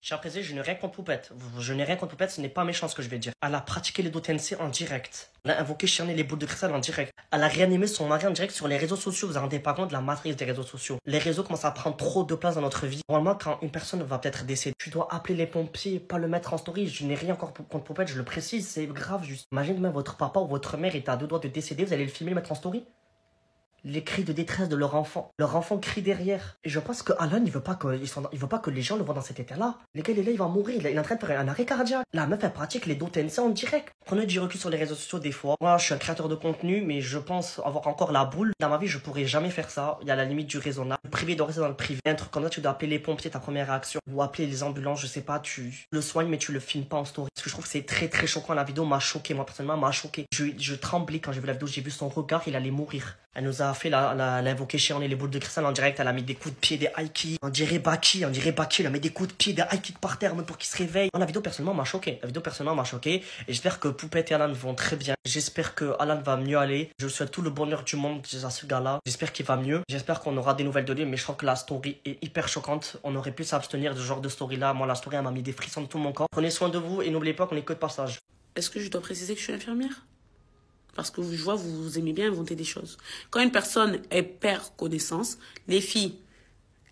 J'ai apprécié, je n'ai rien contre Poupette. Je n'ai rien contre Poupette, ce n'est pas méchant ce que je vais dire. Elle a pratiqué les DOTNC en direct. Elle a invoqué Charney les boules de cristal en direct. Elle a réanimé son mari en direct sur les réseaux sociaux. Vous vous rendez pas compte de la matrice des réseaux sociaux. Les réseaux commencent à prendre trop de place dans notre vie. Normalement, quand une personne va peut-être décéder, tu dois appeler les pompiers, pas le mettre en story. Je n'ai rien encore contre Poupette, je le précise, c'est grave juste. Imagine même votre papa ou votre mère est à 2 doigts de décéder, vous allez le filmer, le mettre en story. Les cris de détresse de leur enfant. Leur enfant crie derrière. Et je pense que Alan, il veut pas que les gens le voient dans cet état-là. Le gars, il est là, il va mourir. Il est en train de faire un arrêt cardiaque. La meuf, elle pratique les DOTNC en direct. Prenez du recul sur les réseaux sociaux des fois. Moi, je suis un créateur de contenu, mais je pense avoir encore la boule. Dans ma vie, je pourrais jamais faire ça. Il y a la limite du raisonnable. Le privé doit rester dans le privé. Un truc comme ça, tu dois appeler les pompiers, ta première réaction. Ou appeler les ambulances, je sais pas, tu le soignes, mais tu le filmes pas en story. Parce que je trouve que c'est très très choquant. La vidéo m'a choqué. Moi, personnellement, m'a choqué. Je tremblais quand j'ai vu la vidéo. J'ai vu son regard, il allait mourir. Elle nous a fait l'invoquer chez on est les boules de cristal en direct. Elle a mis des coups de pied, des high kicks. On dirait Baki. Elle a mis des coups de pied, des high kicks par terre, même pour qu'il se réveille. La vidéo personnellement m'a choqué. Et j'espère que Poupette et Alan vont très bien. J'espère que Alan va mieux aller. Je souhaite tout le bonheur du monde à ce gars-là. J'espère qu'il va mieux. J'espère qu'on aura des nouvelles de lui. Mais je crois que la story est hyper choquante. On aurait pu s'abstenir de ce genre de story-là. Moi, la story, elle m'a mis des frissons de tout mon corps. Prenez soin de vous et n'oubliez pas qu'on est que de passage. Est-ce que je dois préciser que je suis infirmière? Parce que je vois, vous aimez bien inventer des choses. Quand une personne perd connaissance, les filles,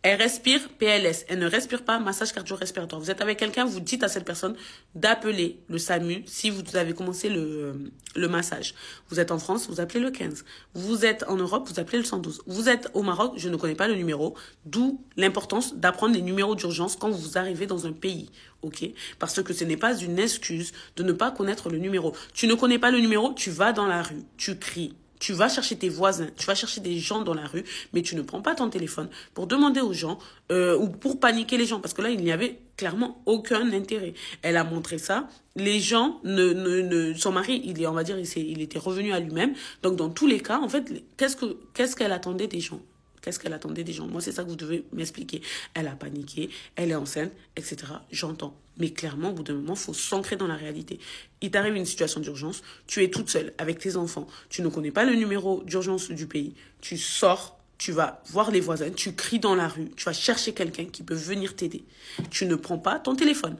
elles respirent PLS. Elles ne respirent pas massage cardio-respiratoire. Vous êtes avec quelqu'un, vous dites à cette personne d'appeler le SAMU si vous avez commencé le massage. Vous êtes en France, vous appelez le 15. Vous êtes en Europe, vous appelez le 112. Vous êtes au Maroc, je ne connais pas le numéro. D'où l'importance d'apprendre les numéros d'urgence quand vous arrivez dans un pays. Ok? Parce que ce n'est pas une excuse de ne pas connaître le numéro. Tu ne connais pas le numéro, tu vas dans la rue, tu cries. Tu vas chercher tes voisins, tu vas chercher des gens dans la rue, mais tu ne prends pas ton téléphone pour demander aux gens ou pour paniquer les gens. Parce que là, il n'y avait clairement aucun intérêt. Elle a montré ça. Les gens, son mari, on va dire, il était revenu à lui-même. Donc, dans tous les cas, en fait, qu'est-ce qu'elle attendait des gens? Qu'est-ce qu'elle attendait des gens? Moi, c'est ça que vous devez m'expliquer. Elle a paniqué, elle est enceinte, etc. J'entends. Mais clairement, au bout d'un moment, il faut s'ancrer dans la réalité. Il t'arrive une situation d'urgence, tu es toute seule avec tes enfants, tu ne connais pas le numéro d'urgence du pays, tu sors, tu vas voir les voisins, tu cries dans la rue, tu vas chercher quelqu'un qui peut venir t'aider. Tu ne prends pas ton téléphone.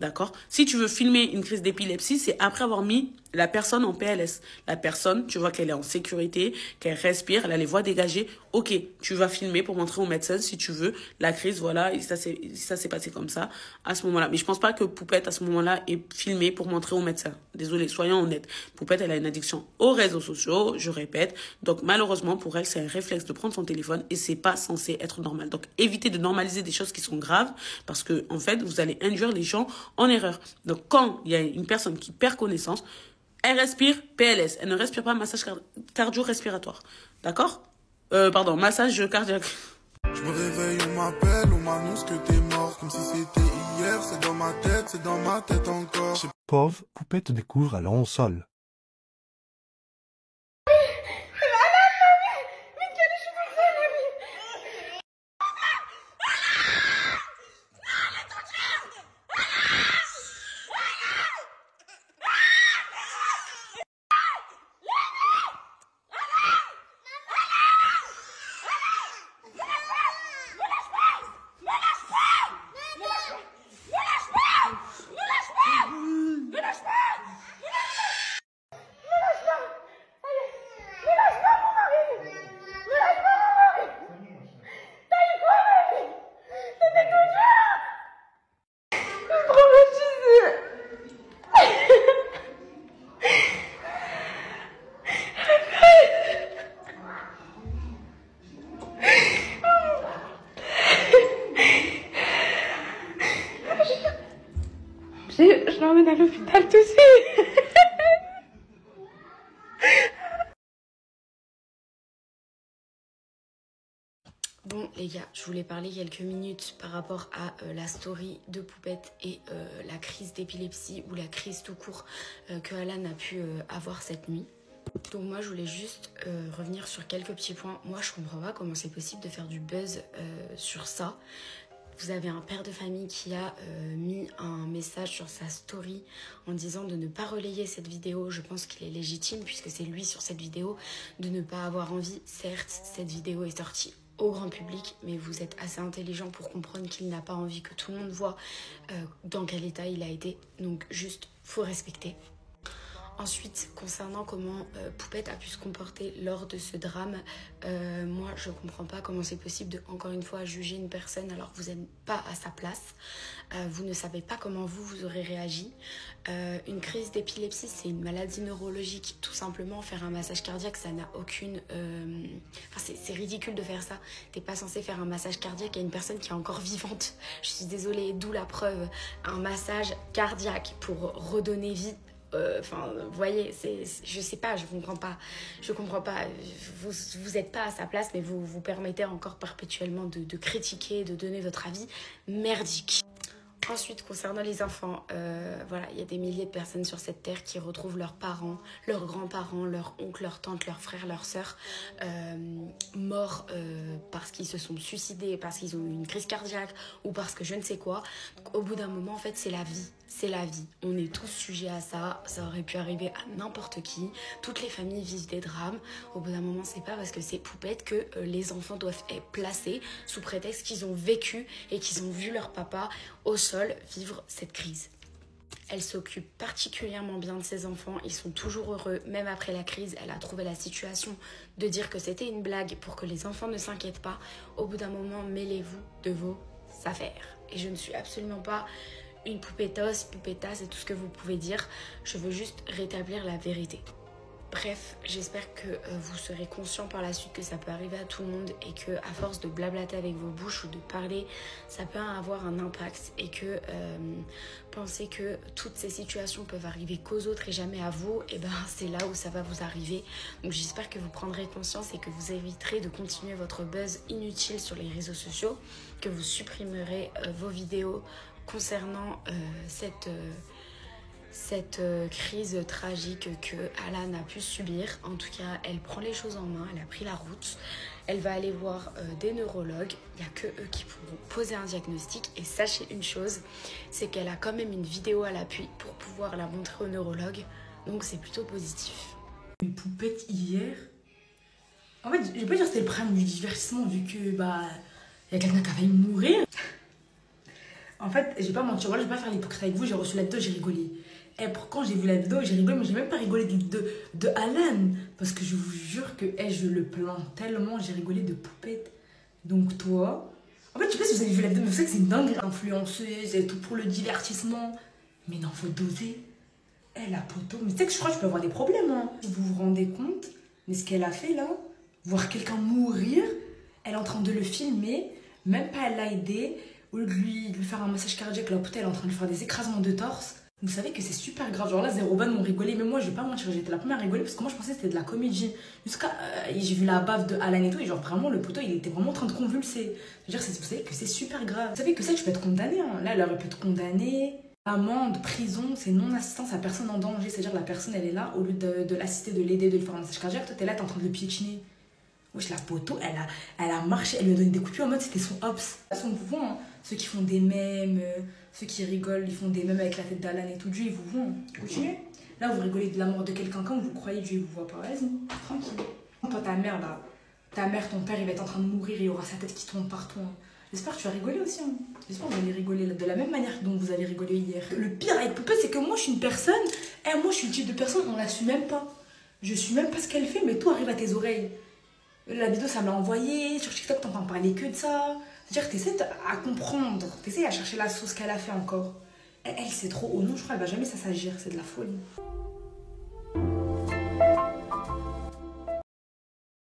D'accord? Si tu veux filmer une crise d'épilepsie, c'est après avoir mis la personne en PLS. La personne, tu vois qu'elle est en sécurité, qu'elle respire, elle a les voies dégagées. Ok, tu vas filmer pour montrer au médecin si tu veux la crise, voilà, et ça s'est passé comme ça à ce moment-là. Mais je pense pas que Poupette à ce moment-là ait filmé pour montrer au médecin. Désolée, soyons honnêtes. Poupette, elle a une addiction aux réseaux sociaux, je répète. Donc malheureusement pour elle, c'est un réflexe de prendre son téléphone et c'est pas censé être normal. Donc évitez de normaliser des choses qui sont graves parce que en fait, vous allez induire les gens en erreur. Donc quand il y a une personne qui perd connaissance, elle respire PLS. Elle ne respire pas massage cardio-respiratoire. D'accord? Pardon, massage cardiaque. Je me réveille, on m'appelle, on m'annonce que t'es mort. Comme si c'était hier, c'est dans ma tête encore. Pauvre, Poupette découvre alors au sol. Je l'emmène à l'hôpital tout de suite. Bon les gars, je voulais parler quelques minutes par rapport à la story de Poupette et la crise d'épilepsie ou la crise tout court que Alan a pu avoir cette nuit. Donc moi je voulais juste revenir sur quelques petits points. Moi je comprends pas comment c'est possible de faire du buzz sur ça. Vous avez un père de famille qui a mis un message sur sa story en disant de ne pas relayer cette vidéo. Je pense qu'il est légitime puisque c'est lui sur cette vidéo de ne pas avoir envie. Certes, cette vidéo est sortie au grand public, mais vous êtes assez intelligent pour comprendre qu'il n'a pas envie que tout le monde voit dans quel état il a été. Donc juste, faut respecter. Ensuite, concernant comment Poupette a pu se comporter lors de ce drame, moi je comprends pas comment c'est possible de, encore une fois, juger une personne alors que vous n'êtes pas à sa place. Vous ne savez pas comment vous aurez réagi. Une crise d'épilepsie, c'est une maladie neurologique. Tout simplement, faire un massage cardiaque, ça n'a aucune... Enfin, c'est ridicule de faire ça. T'es pas censé faire un massage cardiaque à une personne qui est encore vivante. Je suis désolée, d'où la preuve. Un massage cardiaque pour redonner vie. Enfin, vous voyez, je sais pas, je comprends pas. Vous êtes pas à sa place, mais vous vous permettez encore perpétuellement de critiquer, de donner votre avis merdique. Ensuite, concernant les enfants, voilà, il y a des milliers de personnes sur cette terre qui retrouvent leurs parents, leurs grands-parents, leurs oncles, leurs tantes, leurs frères, leurs sœurs morts parce qu'ils se sont suicidés, parce qu'ils ont eu une crise cardiaque ou parce que je ne sais quoi. Donc, au bout d'un moment, en fait, c'est la vie. C'est la vie. On est tous sujets à ça. Ça aurait pu arriver à n'importe qui. Toutes les familles vivent des drames. Au bout d'un moment, c'est pas parce que c'est Poupette que les enfants doivent être placés sous prétexte qu'ils ont vécu et qu'ils ont vu leur papa au sol vivre cette crise. Elle s'occupe particulièrement bien de ses enfants. Ils sont toujours heureux, même après la crise. Elle a trouvé la situation de dire que c'était une blague pour que les enfants ne s'inquiètent pas. Au bout d'un moment, mêlez-vous de vos affaires. Et je ne suis absolument pas une poupétosse, poupétasse et tout ce que vous pouvez dire. Je veux juste rétablir la vérité. Bref, j'espère que vous serez conscient par la suite que ça peut arriver à tout le monde et que à force de blablater avec vos bouches ou de parler, ça peut avoir un impact et que pensez que toutes ces situations peuvent arriver qu'aux autres et jamais à vous, et ben c'est là où ça va vous arriver. Donc j'espère que vous prendrez conscience et que vous éviterez de continuer votre buzz inutile sur les réseaux sociaux, que vous supprimerez vos vidéos concernant cette crise tragique que Alan a pu subir. En tout cas, elle prend les choses en main, elle a pris la route, elle va aller voir des neurologues, il n'y a que eux qui pourront poser un diagnostic. Et sachez une chose, c'est qu'elle a quand même une vidéo à l'appui pour pouvoir la montrer au neurologue, donc c'est plutôt positif. Une poupette hier, en fait, je vais pas dire que c'était le problème du divertissement vu que il y a quelqu'un qui a failli mourir. En fait, je vais pas mentir, voilà, je vais pas faire l'hypocrite avec vous, j'ai reçu la vidéo, j'ai rigolé. Et quand j'ai vu la vidéo, j'ai rigolé, mais j'ai même pas rigolé de Alan. Parce que je vous jure que je le plains tellement, j'ai rigolé de Poupette. Donc toi, en fait, je sais pas si vous avez vu la vidéo, mais vous savez que c'est une dingue influenceuse, et tout pour le divertissement. Mais non, faut doser. La poteau, mais tu sais que je crois que je peux avoir des problèmes. Hein. Vous vous rendez compte? Mais ce qu'elle a fait là, voir quelqu'un mourir, elle est en train de le filmer, même pas elle l'a aidé. Au lieu de lui faire un massage cardiaque, la poupée elle est en train de lui faire des écrasements de torse. Vous savez que c'est super grave. Genre là, zéro ban m'ont rigolé. Mais moi, je vais pas mentir, j'étais la première à rigoler parce que moi, je pensais que c'était de la comédie. Jusqu'à. J'ai vu la baffe de Alan et tout. Et genre, vraiment, le poteau, il était vraiment en train de convulser. C'est-à-dire, vous savez que c'est super grave. Vous savez que ça, tu peux être condamné. Hein. Là, elle aurait pu être condamnée. Amende, prison, c'est non-assistance à personne en danger. C'est-à-dire, la personne, elle est là. Au lieu de l'assister, de l'aider, de lui faire un massage cardiaque, toi, t'es là, t'es en train de le piétiner. Wesh, la poteau, elle a marché, elle lui a donné des coups de pied en mode c'était son ops. De toute façon, vous voyez, hein, ceux qui font des mèmes, ceux qui rigolent, ils font des mèmes avec la tête d'Alan et tout, Dieu, ils vous voient. Continuez. Là, vous rigolez de la mort de quelqu'un quand vous croyez Dieu, vous voit pas. Vas-y, tranquille. Toi, ta mère, là, ton père, il va être en train de mourir et il aura sa tête qui tourne partout. Hein. J'espère que tu vas rigoler aussi. Hein. J'espère que vous allez rigoler de la même manière dont vous avez rigolé hier. Le pire avec Poupée, c'est que moi, je suis une personne, moi, je suis le type de personne, on la suit même pas. Je suis même pas ce qu'elle fait, mais tout arrive à tes oreilles. La vidéo, ça me l'a envoyé. Sur TikTok, t'entends parler que de ça. C'est-à-dire que t'essaies à comprendre. T'essaies à chercher la sauce qu'elle a fait encore. Elle c'est trop. Oh non, je crois qu'elle va jamais s'assagir. C'est de la folie.